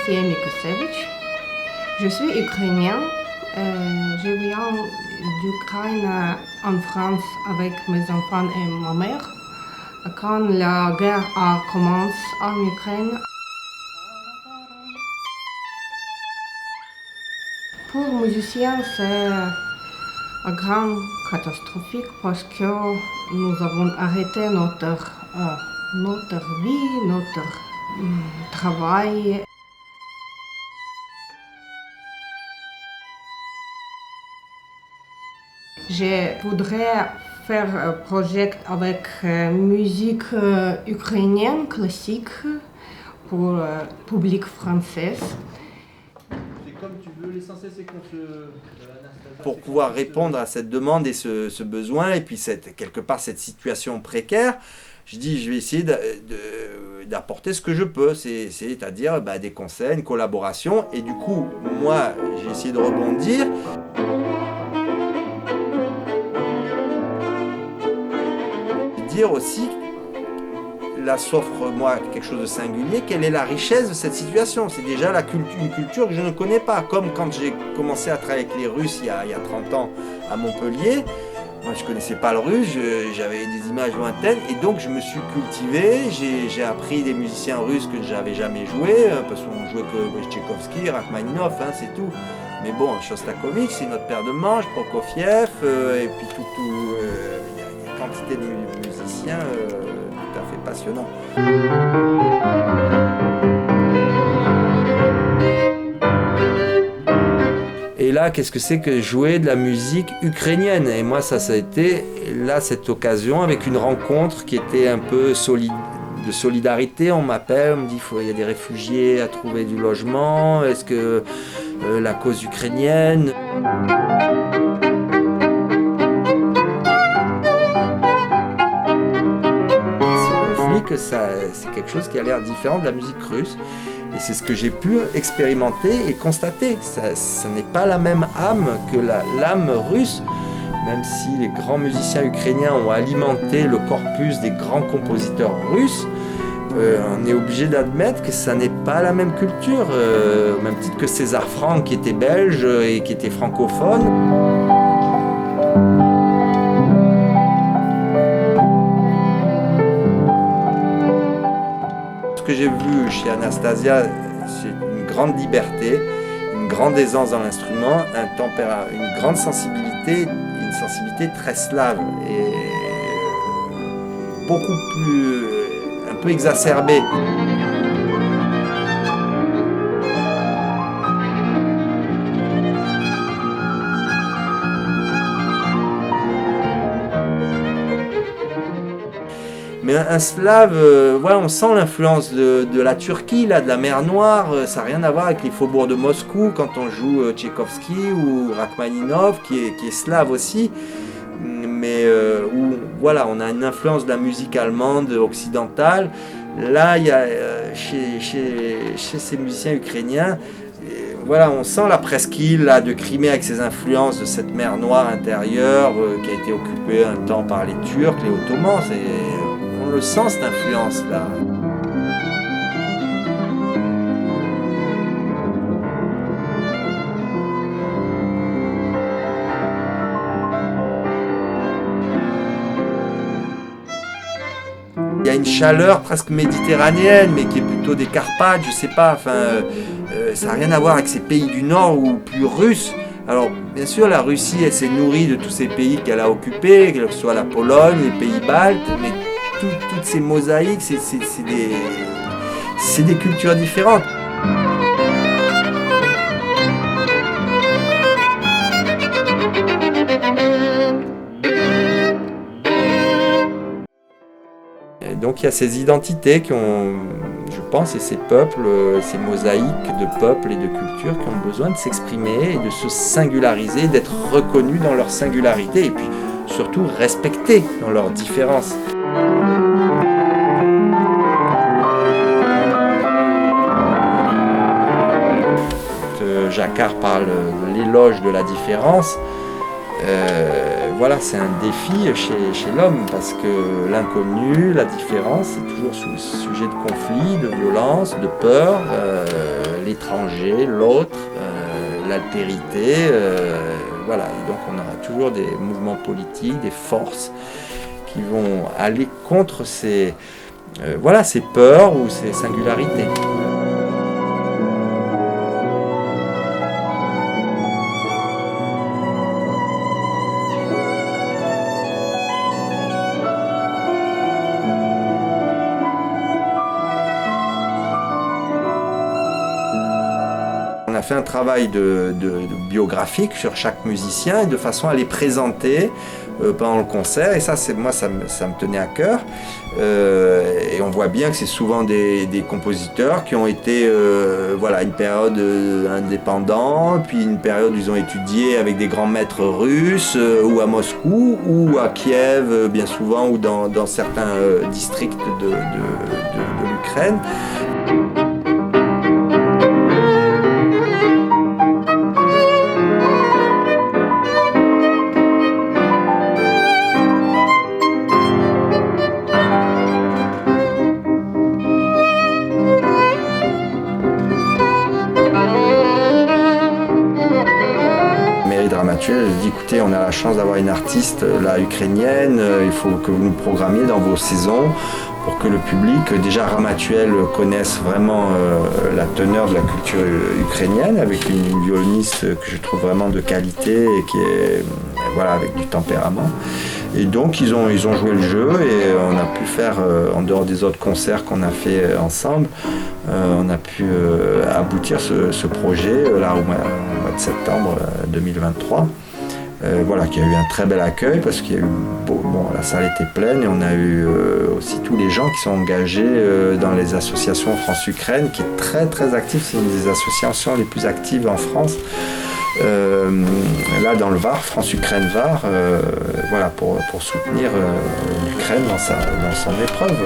Anastasia Mikosevich. Je suis ukrainien. Je viens d'Ukraine en France avec mes enfants et ma mère. Quand la guerre a commencé en Ukraine, pour les musiciens, c'est une grande catastrophique parce que nous avons arrêté notre vie, notre travail. Je voudrais faire un projet avec musique ukrainienne classique pour le public français. C'est comme tu veux, l'essentiel c'est qu'on se... Pour pouvoir répondre à cette demande et ce besoin, et puis quelque part cette situation précaire, je dis je vais essayer d'apporter ce que je peux, c'est-à-dire des conseils, une collaboration, et du coup, moi, j'ai essayé de rebondir. Dire aussi, là s'offre moi quelque chose de singulier, quelle est la richesse de cette situation. C'est déjà une culture que je ne connais pas, comme quand j'ai commencé à travailler avec les Russes il y a 30 ans à Montpellier. Moi je ne connaissais pas le russe, j'avais des images lointaines, et donc je me suis cultivé, j'ai appris des musiciens russes que je n'avais jamais joués, parce qu'on jouait que Tchaïkovski, Rachmaninov, c'est tout. Mais bon, Shostakovich, c'est notre paire de manches, Prokofiev, et puis il y a une quantité de musiciens tout à fait passionnants. Et là, qu'est-ce que c'est que jouer de la musique ukrainienne? Et moi, ça a été là cette occasion avec une rencontre qui était un peu de solidarité. On m'appelle, on me dit il y a des réfugiés à trouver du logement. Est-ce que la cause ukrainienne? Ce conflit, que c'est quelque chose qui a l'air différent de la musique russe. Et c'est ce que j'ai pu expérimenter et constater. Ça n'est pas la même âme que l'âme russe, même si les grands musiciens ukrainiens ont alimenté le corpus des grands compositeurs russes. On est obligé d'admettre que ça n'est pas la même culture, au même titre que César Franck qui était belge et qui était francophone. Ce que j'ai vu chez Anastasia, c'est une grande liberté, une grande aisance dans l'instrument, une grande sensibilité, une sensibilité très slave et beaucoup plus, un peu exacerbée. Mais un slave, on sent l'influence de la Turquie, là, de la mer Noire. Ça n'a rien à voir avec les faubourgs de Moscou quand on joue Tchaïkovski ou Rachmaninov, qui est slave aussi. Mais on a une influence de la musique allemande, occidentale. Là, il y a chez ces musiciens ukrainiens, on sent la presqu'île là, de Crimée avec ses influences de cette mer Noire intérieure qui a été occupée un temps par les Turcs, les Ottomans. On le sent cette influence-là. Il y a une chaleur presque méditerranéenne, mais qui est plutôt des Carpates, je sais pas. Ça n'a rien à voir avec ces pays du Nord ou plus russes. Alors, bien sûr, la Russie, elle s'est nourrie de tous ces pays qu'elle a occupés, que ce soit la Pologne, les pays baltes, mais toutes ces mosaïques, c'est des cultures différentes. Et donc il y a ces identités qui ont, je pense, et ces peuples, ces mosaïques de peuples et de cultures qui ont besoin de s'exprimer et de se singulariser, d'être reconnus dans leur singularité et puis surtout respectés dans leurs différences. Jacquard parle de l'éloge de la différence. C'est un défi chez l'homme parce que l'inconnu, la différence, c'est toujours sujet de conflit, de violence, de peur. l'étranger, l'autre, l'altérité. Voilà. Et donc on aura toujours des mouvements politiques, des forces qui vont aller contre ces peurs ou ces singularités. On a fait un travail de biographique sur chaque musicien et de façon à les présenter pendant le concert. Et ça, ça me tenait à cœur. Et on voit bien que c'est souvent des compositeurs qui ont été une période indépendants, puis une période où ils ont étudié avec des grands maîtres russes, ou à Moscou, ou à Kiev, bien souvent, ou dans certains districts de l'Ukraine. Je dis écoutez, on a la chance d'avoir une artiste là ukrainienne, il faut que vous nous programmiez dans vos saisons pour que le public, déjà Ramatuelle, connaisse vraiment la teneur de la culture ukrainienne avec une violoniste que je trouve vraiment de qualité et qui est avec du tempérament. Et donc ils ont joué le jeu et on a pu faire, en dehors des autres concerts qu'on a fait ensemble, on a pu aboutir ce projet là au mois de septembre 2023. Qui a eu un très bel accueil parce qu'il y a eu la salle était pleine et on a eu aussi tous les gens qui sont engagés dans les associations France-Ukraine qui est très très active, c'est une des associations les plus actives en France. Là dans le Var, France-Ukraine Var, pour soutenir l'Ukraine dans son épreuve.